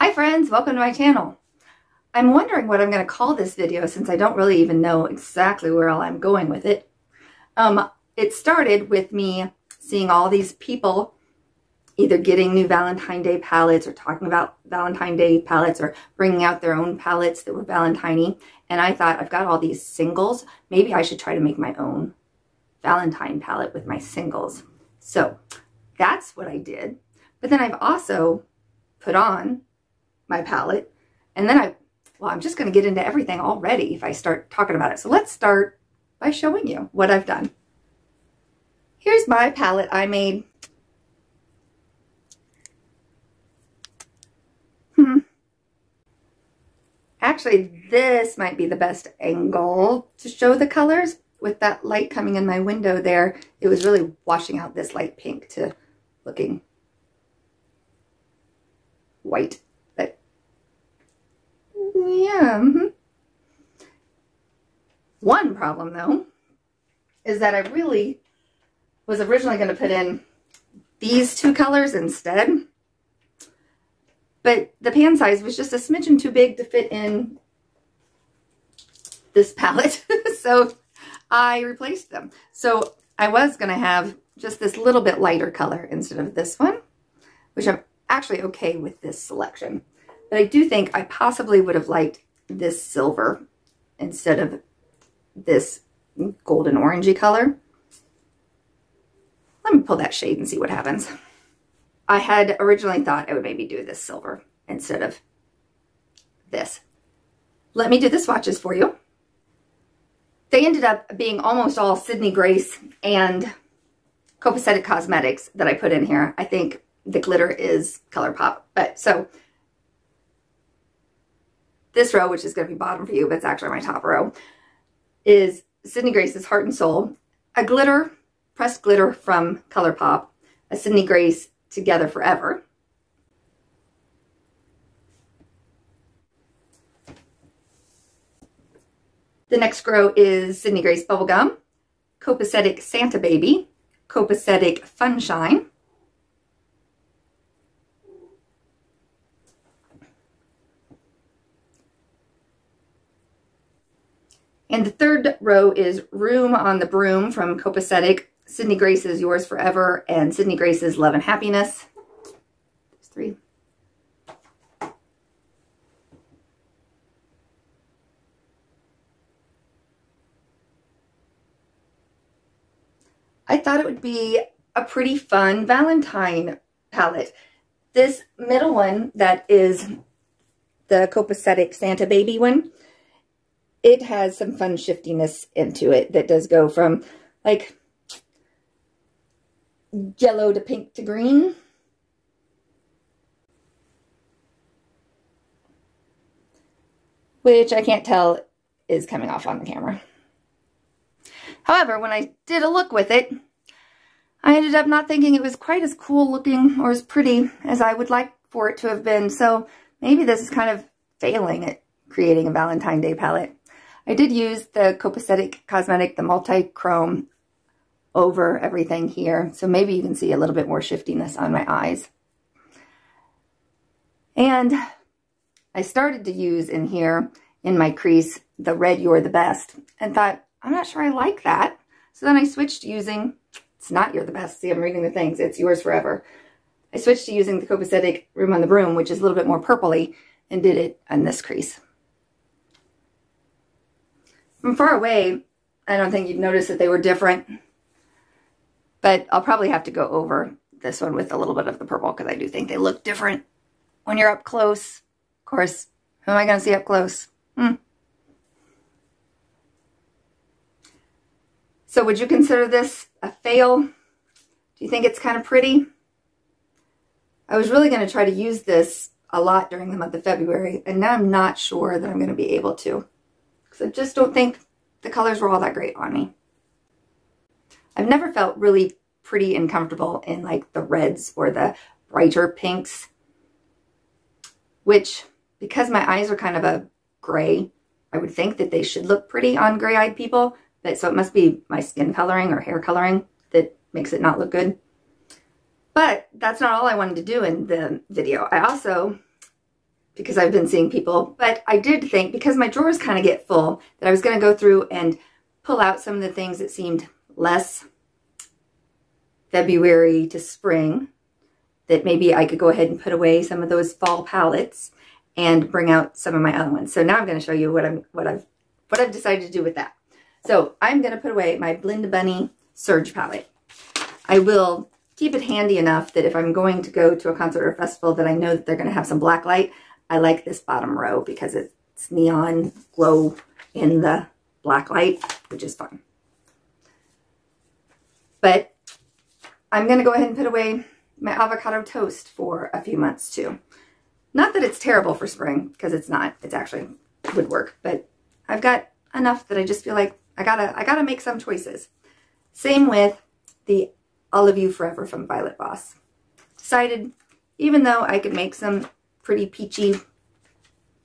Hi friends, welcome to my channel. I'm wondering what I'm going to call this video since I don't really even know exactly where all I'm going with it. It started with me seeing all these people either getting new Valentine Day palettes or talking about Valentine Day palettes or bringing out their own palettes that were Valentine-y. And I thought, I've got all these singles. Maybe I should try to make my own Valentine palette with my singles. So that's what I did. But then I've also put on my palette, and then I'm just going to get into everything already if I start talking about it. So let's start by showing you what I've done. Here's my palette I made. Actually, this might be the best angle to show the colors. With that light coming in my window there, it was really washing out this light pink to looking white. But yeah. One problem though is that I really was originally going to put in these two colors instead, but the pan size was just a smidgen too big to fit in this palette. So I replaced them. So I was going to have just this little bit lighter color instead of this one, which I'm actually okay with this selection. But I do think I possibly would have liked this silver instead of this golden orangey color. Let me pull that shade and see what happens. I had originally thought I would maybe do this silver instead of this. Let me do the swatches for you. They ended up being almost all Sydney Grace and Copacetic Cosmetics that I put in here. I think the glitter is ColourPop. But so this row, which is going to be bottom for you, but it's actually my top row, is Sydney Grace's Heart and Soul, a glitter, pressed glitter from ColourPop, a Sydney Grace Together Forever, the next row is Sydney Grace Bubblegum, Copacetic Santa Baby, Copacetic Funshine, and the third row is Room on the Broom from Copacetic, Sydney Grace's Yours Forever, and Sydney Grace's Love and Happiness. There's three. I thought it would be a pretty fun Valentine palette. This middle one that is the Copacetic Santa Baby one, it has some fun shiftiness into it that does go from like yellow to pink to green. Which I can't tell is coming off on the camera. However, when I did a look with it, I ended up not thinking it was quite as cool looking or as pretty as I would like for it to have been. So maybe this is kind of failing at creating a Valentine Day palette. I did use the Copacetic Cosmetic, the multi-chrome over everything here. So maybe you can see a little bit more shiftiness on my eyes. And I started to use in here, in my crease, the red You're the Best, and thought, I'm not sure I like that. So then I switched to using, it's not You're the Best. See, I'm reading the things. It's Yours Forever. I switched to using the Copacetic Room on the Broom, which is a little bit more purpley, and did it on this crease. From far away, I don't think you'd notice that they were different, but I'll probably have to go over this one with a little bit of the purple because I do think they look different when you're up close. Of course, who am I going to see up close? So would you consider this a fail? Do you think it's kind of pretty? I was really going to try to use this a lot during the month of February, and now I'm not sure that I'm going to be able to, because I just don't think the colors were all that great on me. I've never felt really pretty and comfortable in like the reds or the brighter pinks, which, because my eyes are kind of a gray, I would think that they should look pretty on gray-eyed people. But so it must be my skin coloring or hair coloring that makes it not look good. But that's not all I wanted to do in the video. I also because I've been seeing people, but I did think, because my drawers kind of get full, that I was going to go through and pull out some of the things that seemed less February to spring, that maybe I could go ahead and put away some of those fall palettes and bring out some of my other ones. So now I'm going to show you what I've decided to do with that. So I'm going to put away my Blend Bunny Surge palette. I will keep it handy enough that if I'm going to go to a concert or a festival that I know that they're going to have some black light, I like this bottom row because it's neon glow in the black light, which is fun. But I'm going to go ahead and put away my avocado toast for a few months too. Not that it's terrible for spring, because it's not. It's actually would work, but I've got enough that I just feel like I gotta make some choices. Same with the Olive You Forever from Violet Voss. Decided, even though I could make some pretty peachy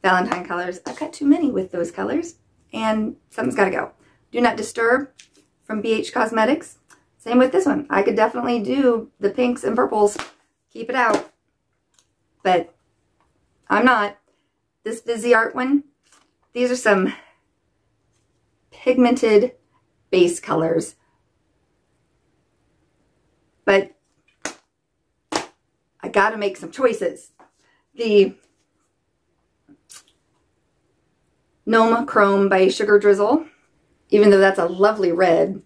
Valentine colors, I've got too many with those colors, and something's got to go. Do Not Disturb from BH Cosmetics. Same with this one. I could definitely do the pinks and purples, keep it out, but I'm not. This Vizzy Art one, these are some pigmented base colors, but I gotta make some choices. The Gnome Chrome by Sugar Drizzle, even though that's a lovely red,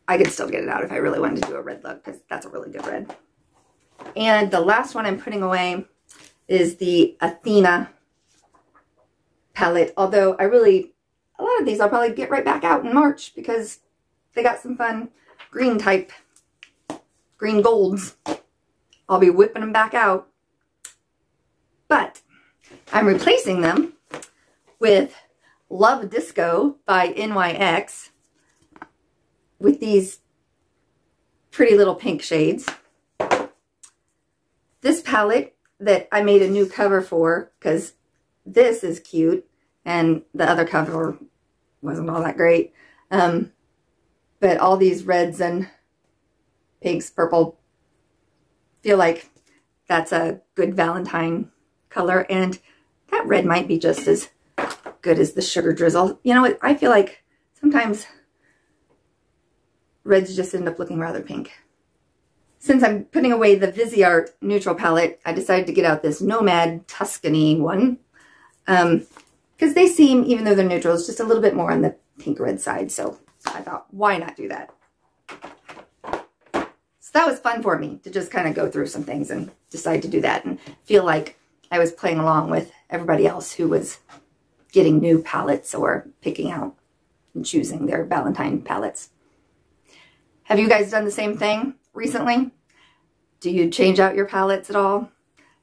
I could still get it out if I really wanted to do a red look, because that's a really good red. And the last one I'm putting away is the Athena palette, although a lot of these I'll probably get right back out in March because they got some fun green golds. I'll be whipping them back out. But I'm replacing them with Love Disco by NYX with these pretty little pink shades. This palette that I made a new cover for, because this is cute and the other cover wasn't all that great. But all these reds and pinks, purple, feel like that's a good Valentine color, and that red might be just as good as the Sugar Drizzle. You know what? I feel like sometimes reds just end up looking rather pink. Since I'm putting away the Viseart neutral palette, I decided to get out this Nomad Tuscany one. Because they seem, even though they're neutrals, just a little bit more on the pink red side. So I thought, why not do that? So that was fun for me to just kind of go through some things and decide to do that and feel like I was playing along with everybody else who was getting new palettes or picking out and choosing their Valentine palettes. Have you guys done the same thing recently? Do you change out your palettes at all?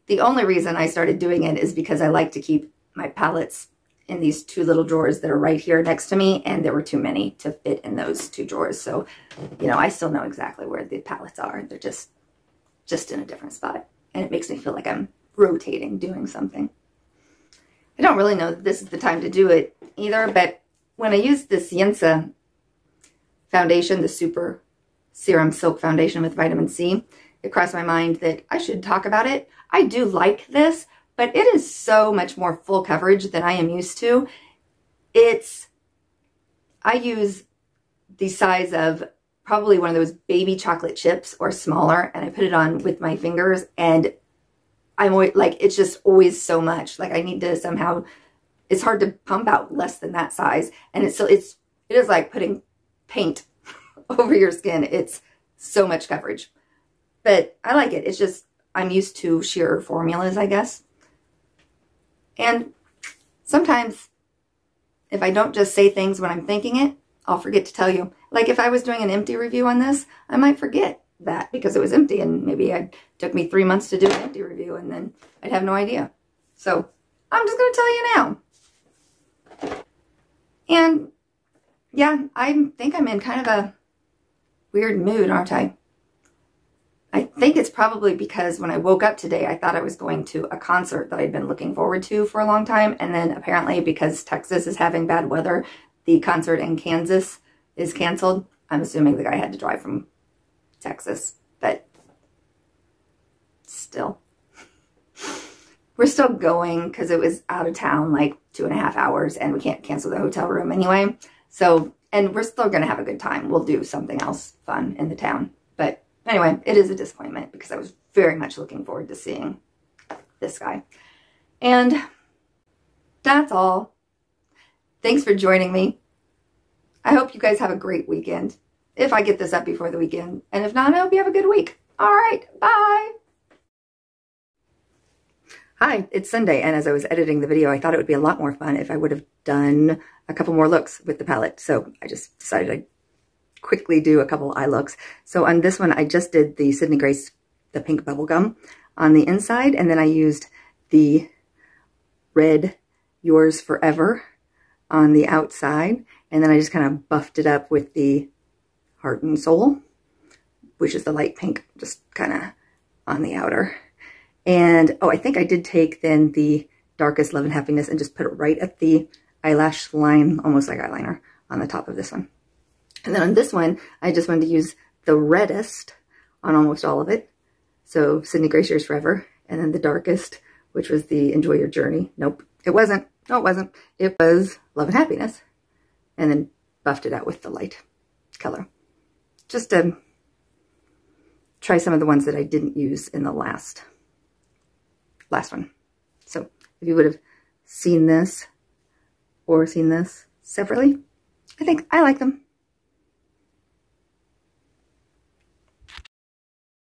The only reason I started doing it is because I like to keep my palettes in these two little drawers that are right here next to me, and there were too many to fit in those two drawers. So, you know, I still know exactly where the palettes are. They're just in a different spot, and it makes me feel like I'm rotating, doing something. I don't really know that this is the time to do it either, but when I used this Yensa foundation, the Super Serum Silk Foundation with vitamin C, it crossed my mind that I should talk about it. I do like this, but it is so much more full coverage than I am used to. I use the size of probably one of those baby chocolate chips or smaller, and I put it on with my fingers, and I'm always, like, it's just always so much. Like, I need to somehow, it's hard to pump out less than that size. And it is like putting paint over your skin. It's so much coverage. But I like it. It's just, I'm used to sheer formulas, I guess. And sometimes, if I don't just say things when I'm thinking it, I'll forget to tell you. Like, if I was doing an empty review on this, I might forget that because it was empty, and maybe it took me 3 months to do an empty review, and then I'd have no idea. So I'm just going to tell you now. And yeah, I think I'm in kind of a weird mood, aren't I? I think it's probably because when I woke up today, I thought I was going to a concert that I'd been looking forward to for a long time. And then apparently, because Texas is having bad weather, the concert in Kansas is canceled. I'm assuming the guy had to drive from Texas, but still. we're still going because it was out of town like 2.5 hours and we can't cancel the hotel room anyway. So, and we're still going to have a good time. We'll do something else fun in the town. But anyway, it is a disappointment because I was very much looking forward to seeing this guy. And that's all. Thanks for joining me. I hope you guys have a great weekend. If I get this up before the weekend. And if not, I hope you have a good week. All right, bye. Hi, it's Sunday, and as I was editing the video, I thought it would be a lot more fun if I would have done a couple more looks with the palette. So I just decided I'd quickly do a couple eye looks. So on this one, I just did the Sydney Grace, the pink bubblegum on the inside, and then I used the red Yours Forever on the outside, and then I just kind of buffed it up with the Heart and Soul, which is the light pink, just kind of on the outer. And, oh, I think I did take then the darkest Love and Happiness and just put it right at the eyelash line, almost like eyeliner, on the top of this one. And then on this one, I just wanted to use the reddest on almost all of it. So Sydney Grace Yours Forever. And then the darkest, which was the Enjoy Your Journey. Nope, it wasn't. No, it wasn't. It was Love and Happiness. And then buffed it out with the light color. Just to try some of the ones that I didn't use in the last one. So if you would have seen this or seen this separately, I think I like them.